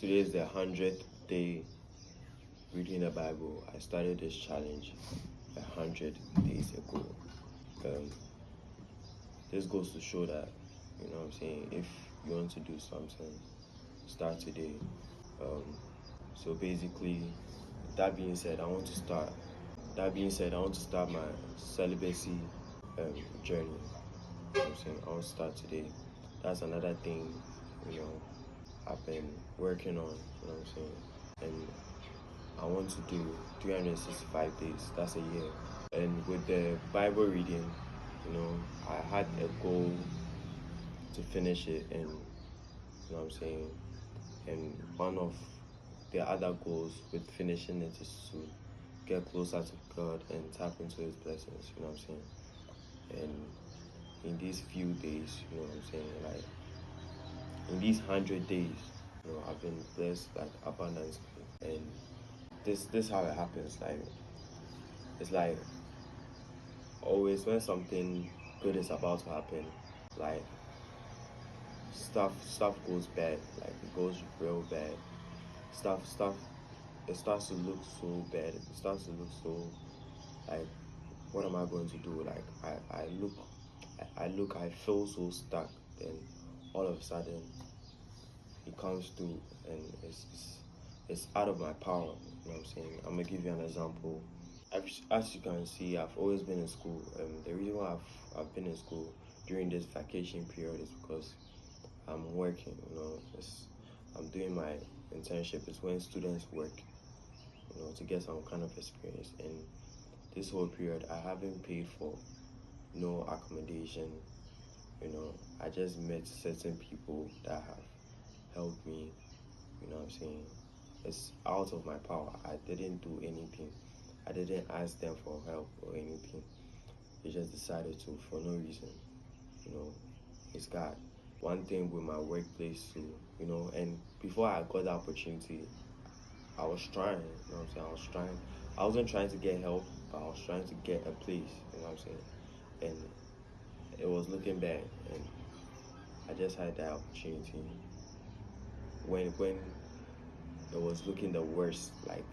Today is the 100th day reading the Bible. I started this challenge 100 days ago. Um, this goes to show that, you know what I'm saying, if you want to do something, start today. So basically, that being said, I want to start. My celibacy journey. You know what I'm saying? I want to start today. That's another thing, you know, I've been working on, you know what I'm saying? And I want to do 365 days, that's a year. And with the Bible reading, you know, I had a goal to finish it, and you know what I'm saying? And one of the other goals with finishing it is to get closer to God and tap into His blessings, you know what I'm saying? And in these few days, you know what I'm saying, like in these 100 days, you know, I've been blessed like abundantly. And this how it happens. Like it's like always when something good is about to happen, like stuff goes bad, like it goes real bad. Stuff it starts to look so bad. It starts to look so like, what am I going to do? Like I feel so stuck. Then all of a sudden it comes through, and it's out of my power. You know what I'm saying? I'm gonna give you an example. As you can see, I've always been in school. The reason why I've been in school during this vacation period is because I'm working. You know, I'm doing my internship. It's when students work, you know, to get some kind of experience. And this whole period, I haven't paid for no accommodation. You know, I just met certain people that have helped me. You know what I'm saying? It's out of my power. I didn't do anything. I didn't ask them for help or anything. They just decided to for no reason. You know, it's God. One thing with my workplace too, you know, and before I got the opportunity, I was trying, you know what I'm saying? I was trying. I wasn't trying to get help, but I was trying to get a place, you know what I'm saying? And it was looking bad, and I just had that opportunity when it was looking the worst, like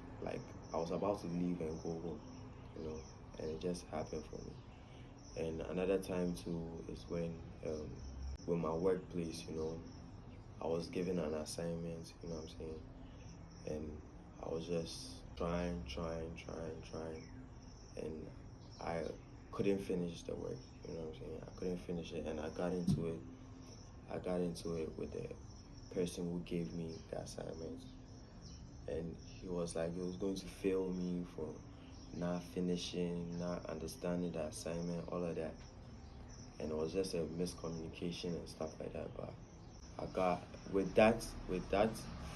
I was about to leave and go home, you know, and it just happened for me. And another time too is when with my workplace, you know, I was given an assignment, you know what I'm saying, and I was just trying, and I couldn't finish the work, you know what I'm saying. I couldn't finish it, and I got into it. With the person who gave me the assignment, and he was like he was going to fail me for not finishing, not understanding the assignment, all of that. And it was just a miscommunication and stuff like that. But I got with that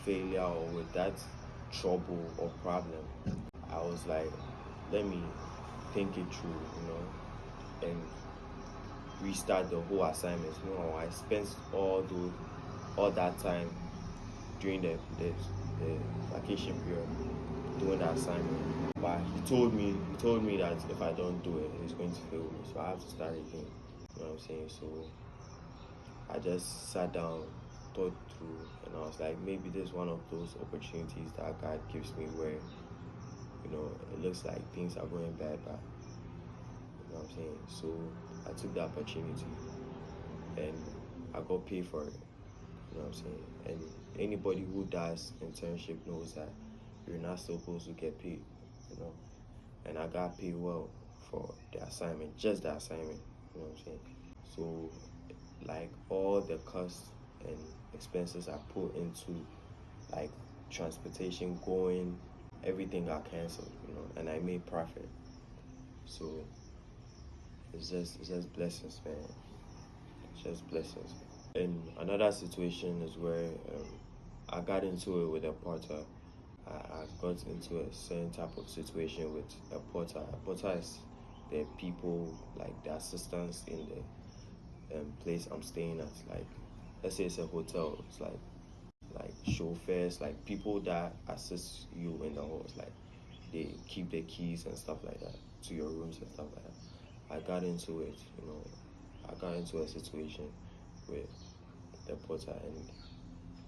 failure, or with that trouble or problem, I was like, let me think it through, you know, and restart the whole assignment. You know, I spent all that time during the vacation period doing the assignment. But he told me that if I don't do it, he's going to fail me. So I have to start again. You know what I'm saying? So I just sat down, thought through, and I was like, maybe this is one of those opportunities that God gives me where, you know, it looks like things are going bad, but you know what I'm saying? So I took the opportunity, and I got paid for it. You know what I'm saying? And anybody who does internship knows that you're not supposed to get paid, you know. And I got paid well for the assignment, just the assignment, you know what I'm saying? So like all the costs and expenses I put into like transportation, going, everything got cancelled, you know, and I made profit. So it's just blessings, man. It's just blessings. And another situation is where I got into it with a porter. I got into a certain type of situation with a porter. A porter is the people, like the assistants in the place I'm staying at. Like, let's say it's a hotel. It's like chauffeurs, like people that assist you in the halls. Like they keep the keys and stuff like that to your rooms and stuff like that. I got into it, you know. I got into a situation with the porter, and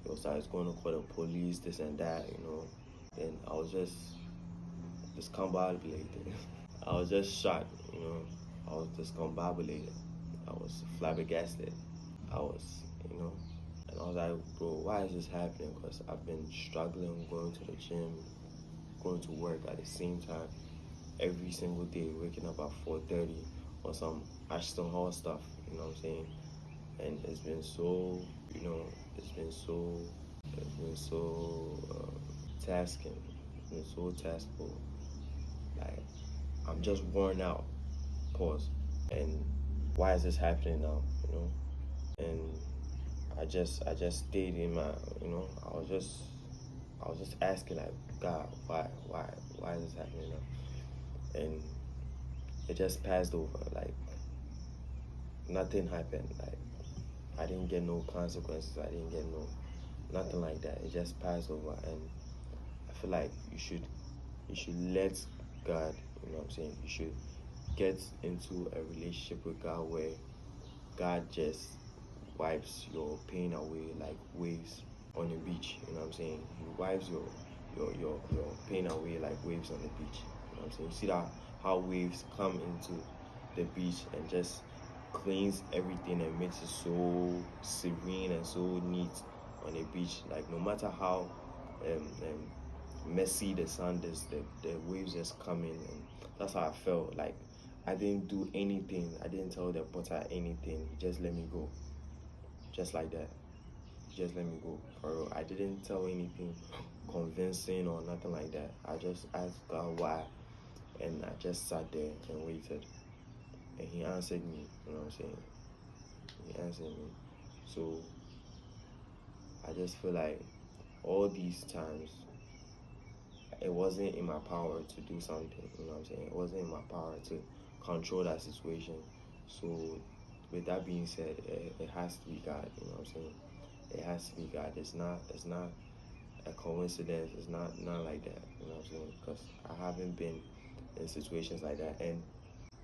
Yo, so I was going to call the police, this and that, you know. Then I was just discombobulated. I was just shocked, you know. I was discombobulated. I was flabbergasted. I was, you know, and I was like, bro, why is this happening? Because I've been struggling going to the gym, going to work at the same time every single day, waking up at 4:30 or some Ashton Hall stuff, you know what I'm saying? And it's been so, you know, tasking. It's been so taskful. Like, I'm just worn out. Pause. And why is this happening now? You know? And I just stayed in my, you know, I was just asking like, God, why is this happening now? And it just passed over. Like nothing happened. Like I didn't get no consequences. I didn't get nothing like that. It just passed over. And I feel like you should let God, you know what I'm saying? You should get into a relationship with God where God just wipes your pain away like waves on the beach, you know what I'm saying? He wipes your pain away like waves on the beach. You know what I'm saying? You see that how waves come into the beach and just cleans everything and makes it so serene and so neat on the beach. Like no matter how messy the sand is, the waves just come in, and that's how I felt. Like I didn't do anything. I didn't tell the butter anything. He just let me go. Just like that. He just let me go. For real. I didn't tell anything convincing or nothing like that. I just asked God why, and I just sat there and waited. And he answered me, you know what I'm saying? He answered me. So I just feel like all these times it wasn't in my power to do something, you know what I'm saying? It wasn't in my power to control that situation. So with that being said, it has to be God, you know what I'm saying? It has to be God. It's not a coincidence. It's not like that, you know what I'm saying? Because I haven't been in situations like that. And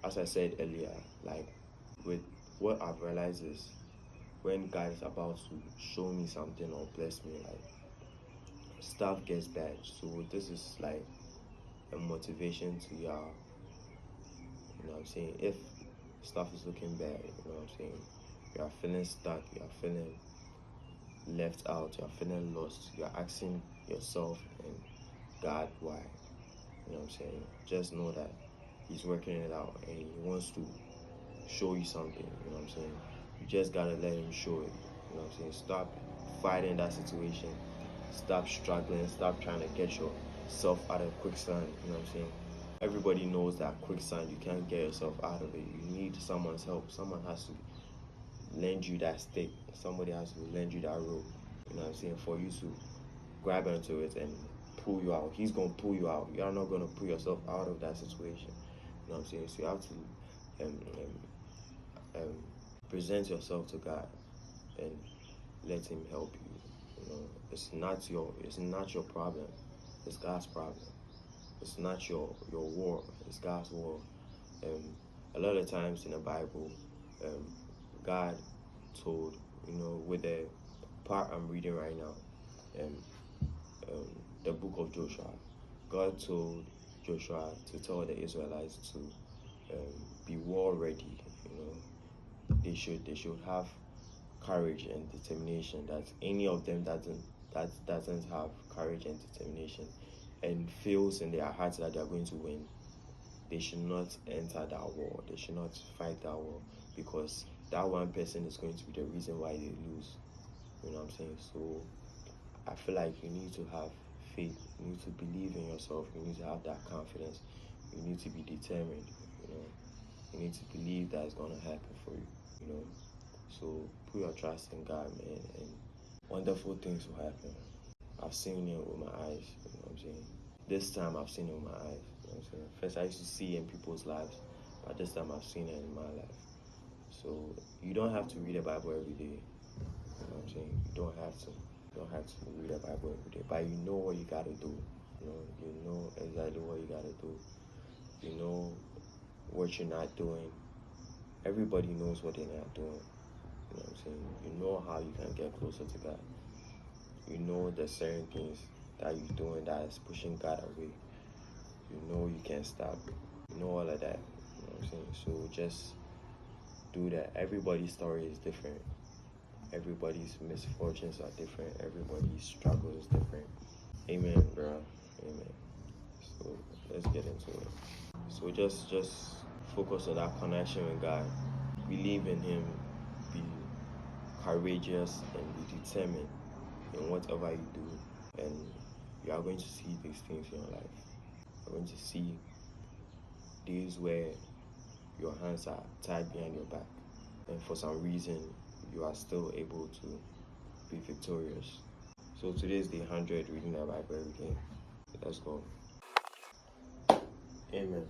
as I said earlier, like with what I've realized is when God is about to show me something or bless me, like stuff gets bad. So this is like a motivation to y'all, you know what I'm saying? If stuff is looking bad, you know what I'm saying? You are feeling stuck, you are feeling left out, you are feeling lost, you are asking yourself and God why. You know what I'm saying? Just know that He's working it out and He wants to show you something, you know what I'm saying? You just gotta let Him show it. You know what I'm saying? Stop fighting that situation. Stop struggling. Stop trying to get yourself out of quicksand. You know what I'm saying? Everybody knows that quicksand, you can't get yourself out of it. You need someone's help. Someone has to lend you that stick. Somebody has to lend you that rope. You know what I'm saying? For you to grab onto it and pull you out. He's gonna pull you out. You're not gonna pull yourself out of that situation. You know what I'm saying? So you have to um, present yourself to God and let Him help you. You know, it's not your problem. It's God's problem. It's not your war. It's God's war. A lot of times in the Bible, um, God told, you know, with the part I'm reading right now, um, the book of Joshua, God told Joshua to tell the Israelites to be war ready. You know, they should have courage and determination. That any of them that doesn't have courage and determination and feels in their hearts that they are going to win, they should not enter that war. They should not fight that war because that one person is going to be the reason why they lose. You know what I'm saying? So I feel like you need to have faith. You need to believe in yourself. You need to have that confidence. You need to be determined. You know, you need to believe that it's gonna happen for you. You know, so put your trust in God, man, and wonderful things will happen. I've seen it with my eyes. You know what I'm saying? This time I've seen it with my eyes. You know what I'm saying? First I used to see it in people's lives, but this time I've seen it in my life. So you don't have to read the Bible every day. You know what I'm saying? You don't have to. You don't have to read the Bible every day, but you know what you gotta do. You know exactly what you gotta do. You know what you're not doing. Everybody knows what they're not doing. You know what I'm saying? You know how you can get closer to God. you know there's certain things that you're doing that is pushing God away. You know you can't stop. You know all of that. You know what I'm saying? So just do that. Everybody's story is different. Everybody's misfortunes are different. Everybody's struggle is different. Amen, bro. Amen. So let's get into it. So just focus on that connection with God. Believe in Him. Be courageous and be determined in whatever you do, and you are going to see these things in your life. You're going to see days where your hands are tied behind your back, and for some reason you are still able to be victorious. So today is day 100 reading the Bible every day. Let's go. Amen.